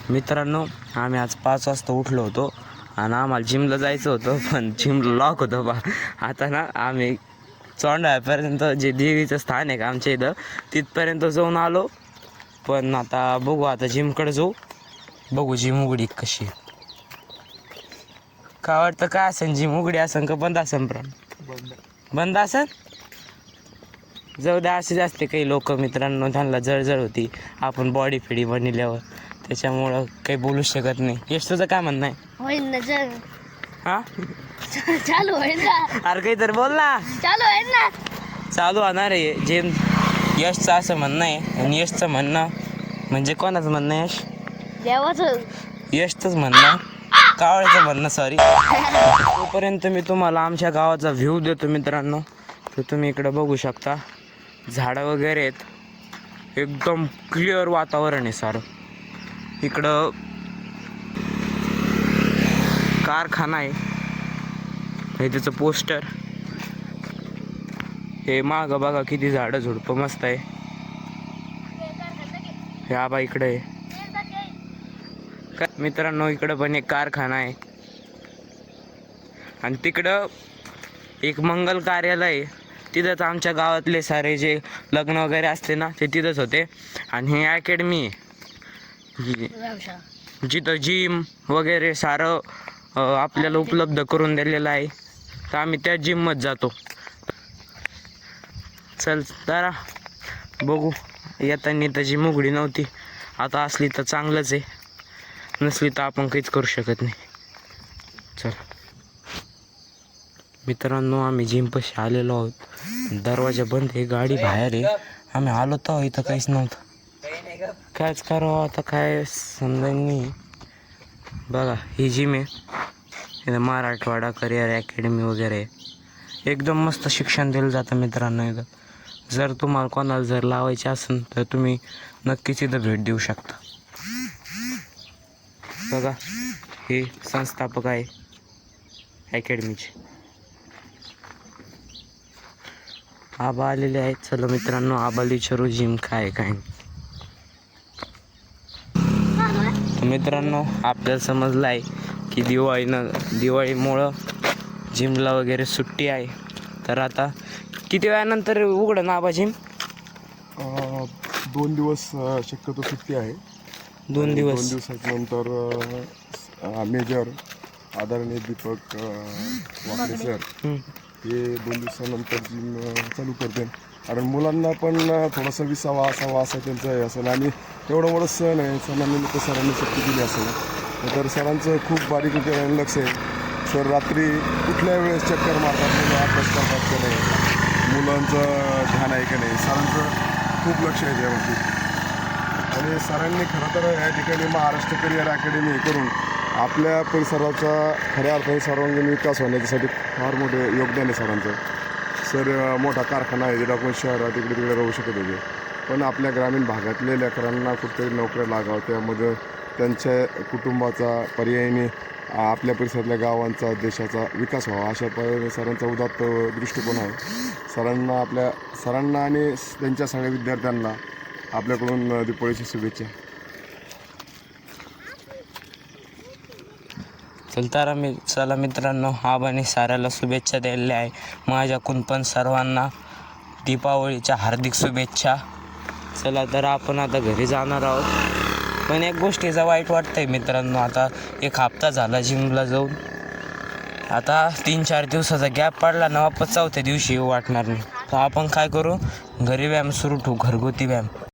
मित्रांनो, आम्ही आज 5 वाजता उठलो होतो आणि आम्हाला जिमला जायचं होतं, पण जिमला लॉक होतं बा. आता ना आम्ही चोंडाळ्यापर्यंत जे देवीचं स्थान आहे का आमच्या इथं तिथपर्यंत जाऊन आलो. पण आता बघू, आता जिमकडे जाऊ, बघू जिम उघडी कशी आहे. काय वाटतं, काय असेल जिम उघडी असेल का बंद असेल? बंद असेल. जाऊ द्या, असे जास्त काही लोक मित्रांनो त्यांना जळजळ होती आपण बॉडी फिडी बनल्यावर, त्याच्यामुळं काही बोलू शकत नाही. यश तुझं काय म्हणणं आहे? होईल ना जग. हां चालू होईल ना. अरे काही तर बोल ना. चालू होईल ना. चालू होणार आहे जे यशचं असं म्हणणं आहे. आणि यशचं म्हणणं म्हणजे कोणाचं म्हणणं आहे? यश देवाचं. यशचंच म्हणणं, कावळ्याचं म्हणणं सॉरी. तोपर्यंत मी तुम्हाला आमच्या गावाचा व्ह्यू देतो मित्रांनो. तर तुम्ही इकडं बघू शकता, झाडं वगैरे आहेत, एकदम क्लिअर वातावरण आहे सारं. इकडं कारखाना आहे, हे त्याचं पोस्टर. हे मागं बघा किती झाडं झुडपं मस्त आहे. हे आबा इकडे आहे मित्रांनो. इकडं पण एक कारखाना आहे आणि तिकडं एक मंगल कार्यालय आहे. तिथंच आमच्या गावातले सारे जे लग्न वगैरे असते ना ते तिथंच होते. आणि ही अकॅडमी आहे जिथं जिम वगैरे सारं आपल्याला उपलब्ध करून दिलेलं आहे. तर आम्ही त्या जिममध्ये जातो. चल जरा बघू, येताना तर जिम उघडी नव्हती, आता असली तर चांगलंच आहे, नसली तर आपण काहीच करू शकत नाही. चल मित्रांनो, आम्ही जिमपाशी आलेलो आहोत. दरवाजा बंद आहे, गाडी बाहेर आहे. आम्ही आलो तर इथं काहीच नव्हतं. कायच करावं आता, काय समजा नाही. बघा ही जिम आहे, इथं मराठवाडा करिअर अकॅडमी वगैरे आहे. एकदम मस्त शिक्षण दिलं जातं मित्रांनो इथं. जर तुम्हाला कोणाला जर लावायचे असेल तर तुम्ही नक्कीच इथं भेट देऊ शकता. बघा हे संस्थापक आहे अकॅडमीचे, आबा आलेले आहेत. चला मित्रांनो, आबाला विचारू जिम काय आहे काय नाही. मित्रांनो, आपल्याला समजलं आहे की दिवाळीमुळं जिमला वगैरे सुट्टी आहे. तर आता किती वेळानंतर उघडं ना आबा जिम? 2 दिवस शक्यतो सुट्टी आहे. 2 दिवस. 2 दिवसानंतर मेजर आदरणीय दीपक वाकडे सर हे 2 दिवसानंतर जिम चालू करते. कारण मुलांना पण थोडासा विसावा असावा असं त्यांचं हे असेल. आणि एवढं मोठं सण आहे, सणानिमित्त सरांनी सुट्टी दिली असेल. तर सरांचं खूप बारीक लक्ष आहे. सर रात्री कुठल्या वेळेस चक्कर मारतात, मुलं अभ्यास करतात का नाही, मुलांचं ध्यान आहे का नाही, सरांचं खूप लक्ष आहे त्यावरती. आणि सरांनी खरं तर या ठिकाणी महाराष्ट्र करिअर अकॅडमी करून आपल्या परिसराचा खऱ्या अर्थाने सर्वांगीण विकास होण्यासाठी फार मोठे योगदान आहे सरांचं. सर मोठा कारखाना आहे, जिथं आपण शहरात इकडे तिकडे राहू शकत होते, पण आपल्या ग्रामीण भागातल्या लेकरांना कुठेतरी नोकऱ्या लागावं, त्यामध्ये त्यांच्या कुटुंबाचा पर्यायीने आपल्या परिसरातल्या गावांचा देशाचा विकास व्हावा अशा प्रकारे सरांचा उदात्त दृष्टिकोन आहे. सरांना आणि त्यांच्या सगळ्या विद्यार्थ्यांना आपल्याकडून दीपावलीची शुभेच्छा. चला मित्रांनो, आबाने साऱ्याला शुभेच्छा दिलेल्या आहे. माझ्याकडून पण सर्वांना दीपावलीच्या हार्दिक शुभेच्छा. चला तर आपण आता घरी जाणार आहोत. पण एक गोष्टीचा वाईट वाटतंय मित्रांनो, आता 1 हप्ता झाला जिमला जाऊन. आता 3-4 दिवसाचा गॅप पडला ना, वापस 4थ्या दिवशी येऊ वाटणार नाही. तर आपण काय करू, घरी व्यायाम सुरू ठेवू, घरगुती व्यायाम.